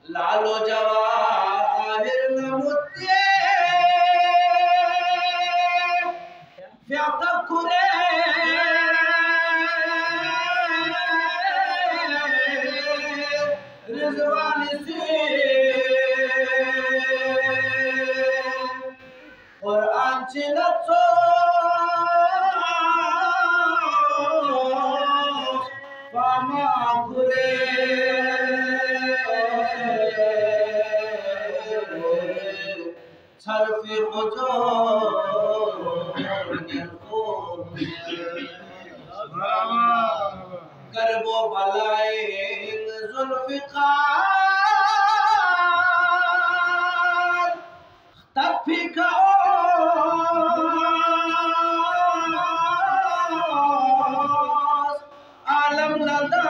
लालो जवाहिर नमुत्ये फ्यातकुरे रिजवानी से और आंचलतो फामाकुरे सरफे मुझो करबो भलाई जुल्फ़िकार तफिका आलम लदा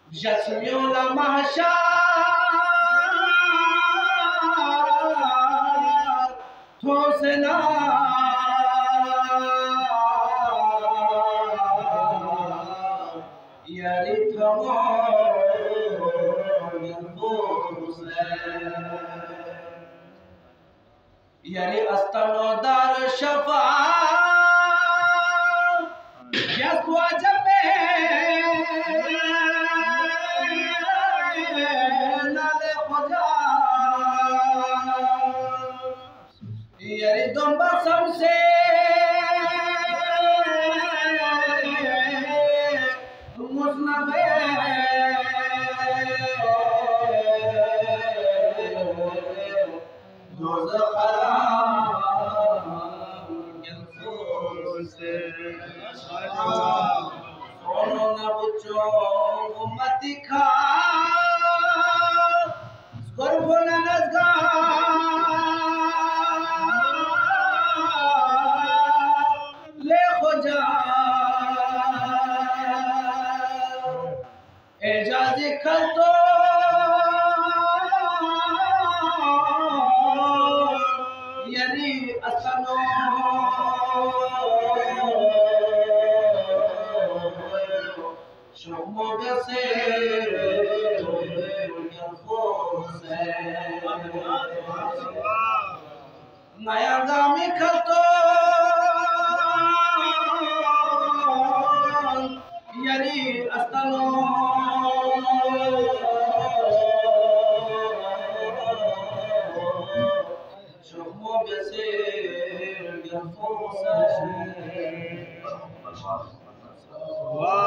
जस्मियों महशा थोसना यारी थमो यारी अस्तनोदार शफा यस्वा जबे नाले खुदा यारी दुम्बा समसे मुस्नबे सोनो न बुचो उम्मती खा स्कर्फो न नज़गा ले खुजा एजाज़ी खलतो यानी असनो शुमो बसे नया गामी खतो यानी असनो शुमो बसे वाह